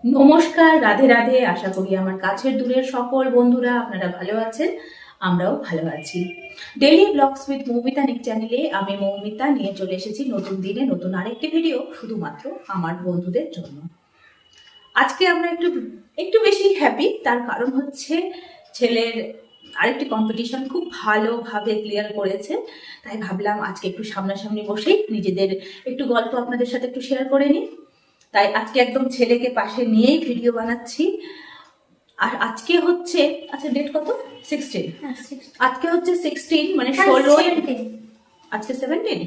নমস্কার, রাধে রাধে। আশা করি আমার কাছের দূরের সকল বন্ধুরা আপনারা ভালো আছেন, আমরাও ভালো আছি। ডেইলি ব্লগস উইথ মৌমিতা নিক চ্যানেলে আমি মৌমিতা নিয়ে চলে এসেছি নতুন দিনে নতুন আরেকটি ভিডিও, শুধুমাত্র আমার বন্ধুদের জন্য। আজকে আমরা একটু একটু বেশি হ্যাপি, তার কারণ হচ্ছে ছেলের আরেকটি কম্পিটিশন খুব ভালোভাবে ক্লিয়ার করেছে। তাই ভাবলাম আজকে একটু সামনাসামনি বসেই নিজেদের একটু গল্প আপনাদের সাথে একটু শেয়ার করে নিই। তাই আজকে একদম ছেলেকে পাশে নিয়েই ভিডিও বানাচ্ছি। আর আজকে হচ্ছে, আচ্ছা ডেট কত? 16। আজকে হচ্ছে 16, মানে 16। আজকে 17,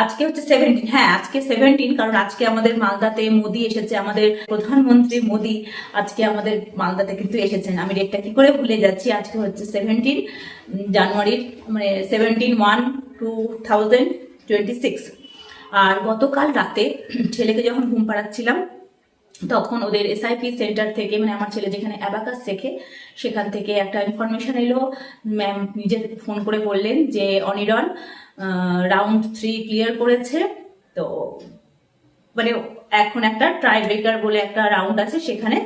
আজকে হচ্ছে 17। হ্যাঁ, আজকে 17, কারণ আজকে আমাদের মালদাতে মোদি এসেছে, আমাদের প্রধানমন্ত্রী মোদি আজকে আমাদের মালদাতে কিন্তু এসেছেন। আমি ডেটটা কি করে ভুলে যাচ্ছি। আজকে হচ্ছে 17 জানুয়ারির, মানে 17/1/2026। আর গতকাল রাতে ছেলেকে যখন ঘুম পাড়াচ্ছিলাম, তখন ওদের এসআইপি সেন্টার থেকে, মানে আমার ছেলে যেখানে অ্যাবাকাস শেখে সেখান থেকে একটা ইনফরমেশন এলো। ম্যাম নিজে ফোন করে বললেন যে অনিরন রাউন্ড 3 ক্লিয়ার করেছে। তো মানে এখন একটা ট্রাই ব্রেকার বলে একটা রাউন্ড আছে, সেখানে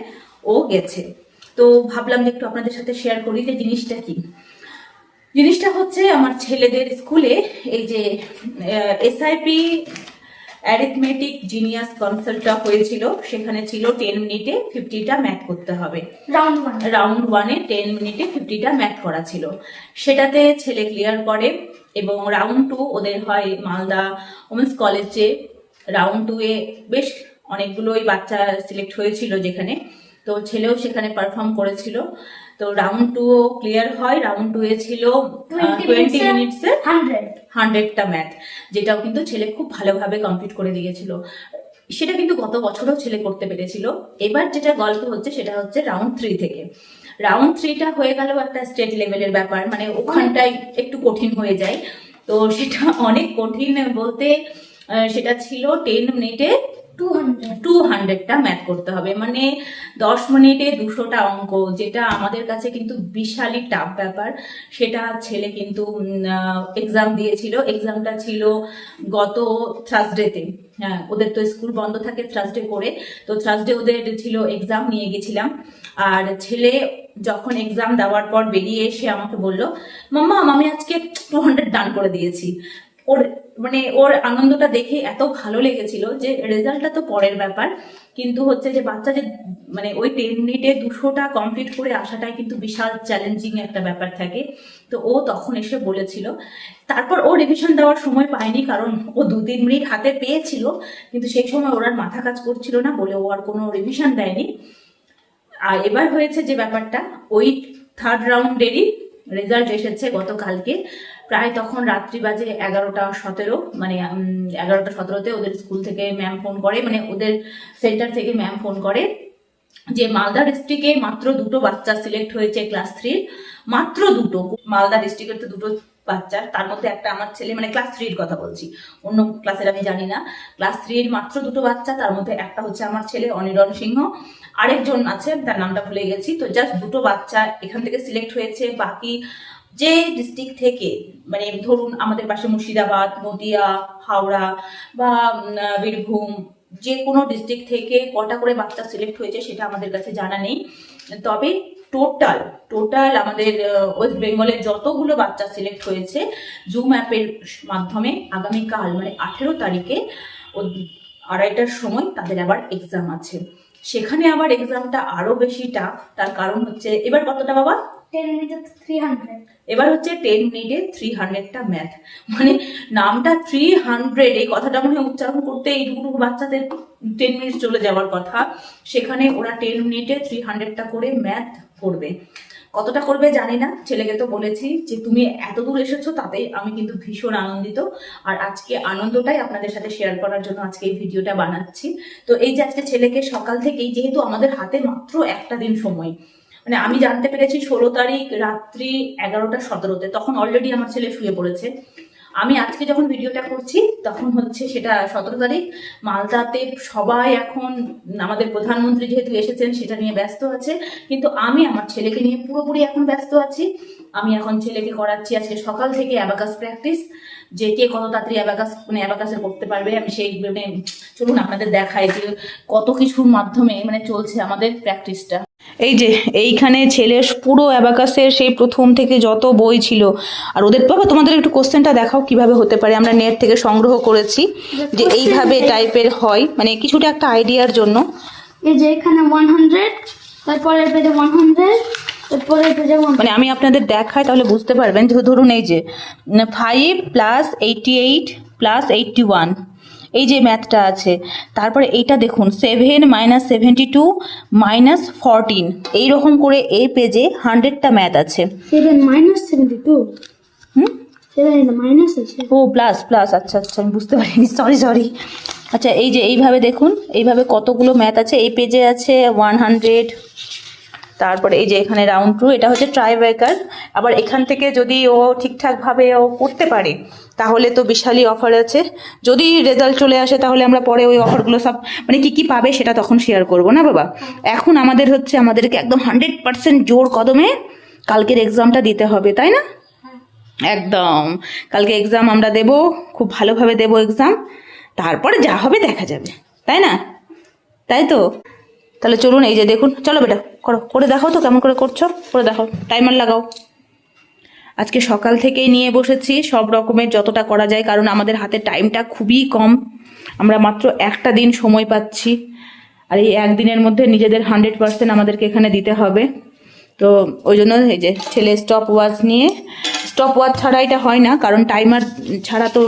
ও গেছে। তো ভাবলাম যে একটু আপনাদের সাথে শেয়ার করি যে জিনিসটা কি। জিনিসটা হচ্ছে আমার ছেলেদের স্কুলে এই যে এসআইপি অ্যারিথমেটিক জিনিয়াস কনসাল্টটা হয়েছিল, সেখানে ছিল 10 মিনিটে 50টা ম্যাথ করতে হবে। রাউন্ড 1-এ 10 মিনিটে 50টা ম্যাথ করা ছিল, সেটাতে ছেলে ক্লিয়ার করে। এবং রাউন্ড 2 ওদের হয় মালদা ওমেন্স কলেজে। রাউন্ড 2-এ বেশ অনেকগুলোই বাচ্চা সিলেক্ট হয়েছিল যেখানে, তো ছেলেও সেখানে পারফর্ম করেছিল। তো রাউন্ড 2 ক্লিয়ার হয়। রাউন্ড 2-এ ছিল 20 মিনিটসে 100টা ম্যাথ, যেটাও কিন্তু ছেলে খুব ভালোভাবে কমপ্লিট করে দিয়েছিল। সেটা কিন্তু গত বছরও ছেলে করতে পেরেছিল। এবার যেটা গল্প হচ্ছে সেটা হচ্ছে রাউন্ড 3 থেকে। রাউন্ড 3টা হয়ে গেল একটা স্টেট লেভেলের ব্যাপার, মানে ওখানটাই একটু কঠিন হয়ে যায়। তো সেটা অনেক কঠিন বলতে সেটা ছিল 10 মিনিটে 200টা ম্যাথ করতে হবে, মানে 10 মিনিটে 200টা অঙ্ক, যেটা আমাদের কাছে কিন্তু বিশালই টাফ ব্যাপার। সেটা ছেলে কিন্তু এক্সাম দিয়েছিল। এক্সামটা ছিল গত থার্সডেতে। হ্যাঁ, ওদের তো স্কুল বন্ধ থাকে থার্সডে করে, তো থার্সডে ওদের ছিল এক্সাম, নিয়ে গেছিলাম। আর ছেলে যখন এক্সাম দেওয়ার পর বেরিয়ে এসে আমাকে বললো, মাম্মা আমি আজকে 200 ডান করে দিয়েছি। ওর মানে ওর আনন্দটা দেখে এত ভালো লেগেছিল যে রেজাল্টটা তো পরের ব্যাপার, কিন্তু হচ্ছে যে বাচ্চা যে মানে ওই 10 মিনিটে 200টা কমপ্লিট করে আসাটাই কিন্তু বিশাল চ্যালেঞ্জিং একটা ব্যাপার থাকে। তো ও তখন এসে বলেছিল, তারপর ও রিভিশন দেওয়ার সময় পায়নি, কারণ ও 2-3 মিনিট হাতে পেয়েছিল, কিন্তু সেই সময় ওর আর মাথা কাজ করছিল না বলে ও আর কোনো রিভিশন দেয়নি। আর এবার হয়েছে যে ব্যাপারটা, ওই থার্ড রাউন্ডেরই রেজাল্ট এসেছে গতকালকে। প্রায় তখন রাত্রি বাজে 11টা 17, মানে 11টা 17-তে ওদের স্কুল থেকে ম্যাম ফোন করে, মানে ওদের সেন্টার থেকে ম্যাম ফোন করে যে মালদা ডিস্ট্রিক্টে মাত্র 2টো বাচ্চা সিলেক্ট হয়েছে ক্লাস 3। মাত্র 2টো। মালদা ডিস্ট্রিক্টের তো 2টো বাচ্চা, তার মধ্যে একটা আমার ছেলে, মানে ক্লাস 3-এর কথা বলছি, অন্য ক্লাসের আমি জানি না। ক্লাস 3-এর মাত্র 2টো বাচ্চা, তার মধ্যে একটা হচ্ছে আমার ছেলে অনিরণ সিংহ, আরেকজন আছে তার নামটা ভুলে গেছি। তো জাস্ট 2টো বাচ্চা এখান থেকে সিলেক্ট হয়েছে। বাকি যে ডিস্ট্রিক্ট থেকে, মানে ধরুন আমাদের পাশে মুর্শিদাবাদ, নদিয়া, হাওড়া বা বীরভূম, যে কোনো ডিস্ট্রিক্ট থেকে কটা করে বাচ্চা সিলেক্ট হয়েছে সেটা আমাদের কাছে জানা নেই। তবে টোটাল আমাদের ওয়েস্ট বেঙ্গলের যতগুলো বাচ্চা সিলেক্ট হয়েছে জুম অ্যাপের মাধ্যমে, আগামীকাল মানে 18 তারিখে 2:30টার সময় তাদের আবার এক্সাম আছে। সেখানে আবার এক্সামটা আরো বেশি টাফ, তার কারণ হচ্ছে এবার কতটা বাবা? 10 মিনিটে 300। এবার হচ্ছে 10 মিনিটে 300টা ম্যাথ, মানে নামটা 300, এই কথাটা মনে হয় উচ্চারণ করতে এইটুকু বাচ্চাদের 10 মিনিট চলে যাওয়ার কথা, সেখানে ওরা 10 মিনিটে 300টা করে ম্যাথ করবে। কতটা করবে জানি না, ছেলেকে তো বলেছি যে তুমি এত দূর এসেছো, তাতে আমি কিন্তু ভীষণ আনন্দিত। আর আজকে আনন্দটাই আপনাদের সাথে শেয়ার করার জন্য আজকে এই ভিডিওটা বানাচ্ছি। তো এই যে আজকে ছেলেকে সকাল থেকেই, যেহেতু আমাদের হাতে মাত্র একটা দিন সময়, মানে আমি জানতে পেরেছি 16 তারিখ রাত্রি 11টা 17-তে, তখন অলরেডি আমার ছেলে শুয়ে পড়েছে। আমি আজকে যখন ভিডিওটা করছি তখন হচ্ছে সেটা 17 তারিখ। মালদাতে সবাই এখন আমাদের প্রধানমন্ত্রী যেহেতু এসেছেন সেটা নিয়ে ব্যস্ত আছে, কিন্তু আমি আমার ছেলেকে নিয়ে পুরোপুরি এখন ব্যস্ত আছি। আমি এখন ছেলেকে করাচ্ছি আজকে সকাল থেকে অ্যাবাকাস প্র্যাকটিস, যে কে কত তাড়াতাড়ি অ্যাবাকাস মানে অ্যাবাকাসের করতে পারবে। আমি সেই মানে চলুন আপনাদের দেখাই যে কত কিছুর মাধ্যমে মানে চলছে আমাদের প্র্যাকটিসটা। এই যে এইখানে ছেলের পুরো অ্যাবাকাসের সেই প্রথম থেকে যত বই ছিল, আর ওদের বাবা তোমাদের একটু কোশ্চেনটা দেখাও কিভাবে হতে পারে। আমরা নেট থেকে সংগ্রহ করেছি যে এইভাবে টাইপের হয়, মানে কিছুটা একটা আইডিয়ার জন্য। এই যে এখানে 100, তারপরে পেজে 100, তারপরে পেজে 100। মানে আমি আপনাদের দেখাই তাহলে বুঝতে পারবেন। যে ধরুন এই যে 5 + 88 + 81 এই যে ম্যাথটা আছে, তারপরে এইটা দেখুন 7 - 72 - 14 এইরকম করে এই পেজে 100টা ম্যাথ আছে। 7 - 72, হুম 7 এর মাইনাস আছে। ও প্লাস প্লাস, আচ্ছা আচ্ছা আমি বুঝতে পারিনি, সরি। আচ্ছা এই যে এইভাবে দেখুন, এইভাবে কতগুলো ম্যাথ আছে এই পেজে আছে 100। তারপরে এই যে এখানে রাউন্ড টু, এটা হচ্ছে ট্রাইব্রেকার। আবার এখান থেকে যদি ও ঠিকঠাকভাবে ও করতে পারে তাহলে তো বিশালই অফার আছে। যদি রেজাল্ট চলে আসে তাহলে আমরা পরে ওই অফারগুলো সব মানে কি কি পাবে সেটা তখন শেয়ার করবো না বাবা। এখন আমাদের হচ্ছে আমাদেরকে একদম 100% জোর কদমে কালকের এক্সামটা দিতে হবে, তাই না? একদম কালকে এক্সাম আমরা দেব, খুব ভালোভাবে দেব এক্সাম, তারপরে যা হবে দেখা যাবে, তাই না? তাই তো। তাহলে চলুন এই যে দেখুন, চলো বেটা করো, করে দেখাও তো কেমন করে করছো, করে দেখাও, টাইমার লাগাও। আজকে সকাল থেকেই নিয়ে বসেছি সব রকমের যতটা করা যায়, কারণ আমাদের হাতে টাইমটা খুবই কম, আমরা মাত্র একটা দিন সময় পাচ্ছি, আর এই একদিনের মধ্যে নিজেদের 100% আমাদেরকে এখানে দিতে হবে। তো ওই জন্য এই যে ছেলে স্টপ ওয়াচ নিয়ে, স্টপ ওয়াচ ছাড়া এটা হয় না, কারণ টাইমার ছাড়া তো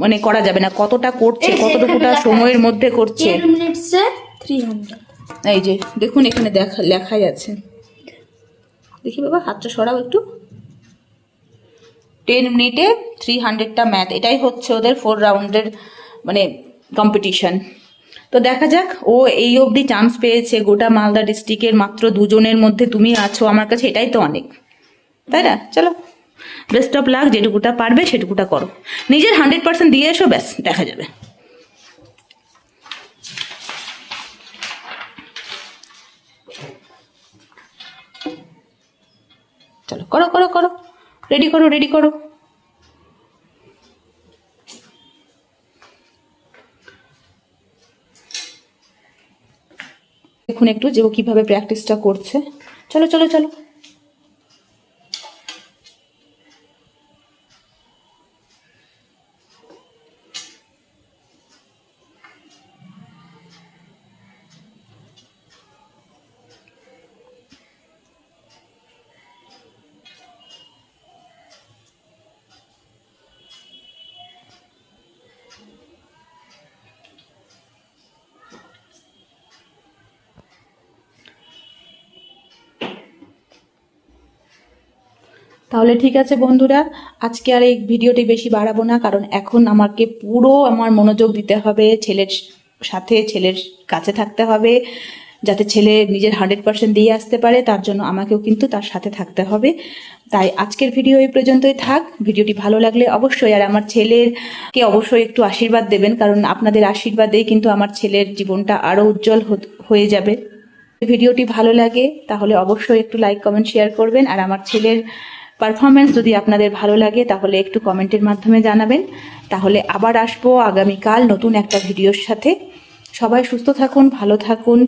মানে করা যাবে না, কতটা করছে কতটুকুটা সময়ের মধ্যে করছে। 10 মিনিটসে 300। এই যে দেখুন এখানে লেখাই আছে, দেখি বাবা হাতটা সরাও একটু। 10 মিনিটে 300টা ম্যাথ, এটাই হচ্ছে ওদের 4 রাউন্ডের মানে কম্পিটিশন। তো দেখা যাক, ও এই অবধি চান্স পেয়েছে, গোটা মালদা ডিস্ট্রিক্টের মাত্র 2 জনের মধ্যে তুমি আছো, আমার কাছে এটাই তো অনেক, তাই না? চলো বেস্ট অফ লাক, যেটুকুটা পারবে সেটুকুটা করো, নিজের 100% দিয়ে এসো, ব্যাস দেখা যাবে। চলো করো করো করো, রেডি করো রেডি করো। দেখুন একটু যে ও কিভাবে প্র্যাকটিসটা করছে। চলো চলো চলো। তাহলে ঠিক আছে বন্ধুরা, আজকে আর এই ভিডিওটি বেশি বাড়াবো না, কারণ এখন আমাকে পুরো আমার মনোযোগ দিতে হবে ছেলের সাথে, ছেলের কাছে থাকতে হবে, যাতে ছেলে নিজের 100% দিয়ে আসতে পারে, তার জন্য আমাকেও কিন্তু তার সাথে থাকতে হবে। তাই আজকের ভিডিও এই পর্যন্তই থাক। ভিডিওটি ভালো লাগলে অবশ্যই, আর আমার ছেলেরকে অবশ্যই একটু আশীর্বাদ দেবেন, কারণ আপনাদের আশীর্বাদেই কিন্তু আমার ছেলের জীবনটা আরও উজ্জ্বল হয়ে যাবে। ভিডিওটি ভালো লাগে তাহলে অবশ্যই একটু লাইক কমেন্ট শেয়ার করবেন, আর আমার ছেলের পারফরমেন্স যদি আপনাদের ভালো লাগে তাহলে একটু কমেন্টের মাধ্যমে জানাবেন। তাহলে আবার আসবো আগামীকাল নতুন একটা ভিডিওর সাথে। সবাই সুস্থ থাকুন, ভালো থাকুন,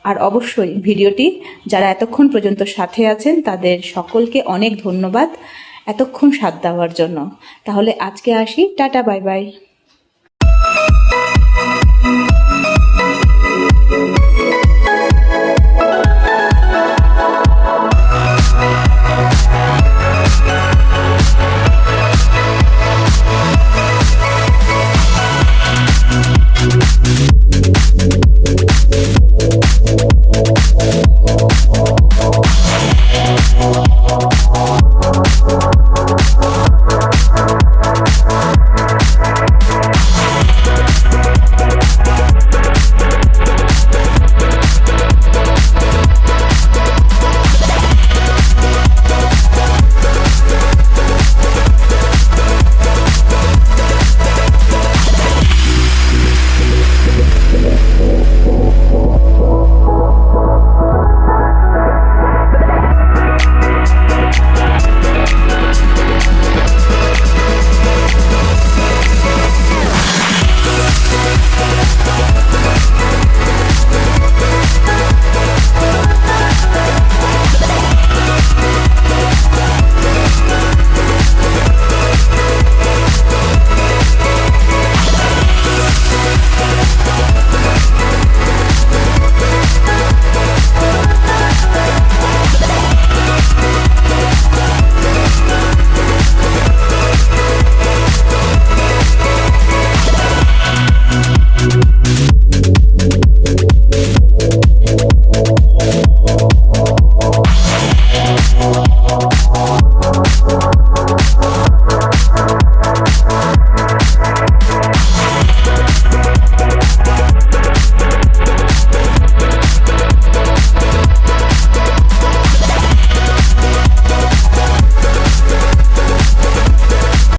আর অবশ্যই ভিডিওটি যারা এতক্ষণ পর্যন্ত সাথে আছেন তাদের সকলকে অনেক ধন্যবাদ এতক্ষণ সাথ দেওয়ার জন্য। তাহলে আজকে আসি, টাটা বাই বাই।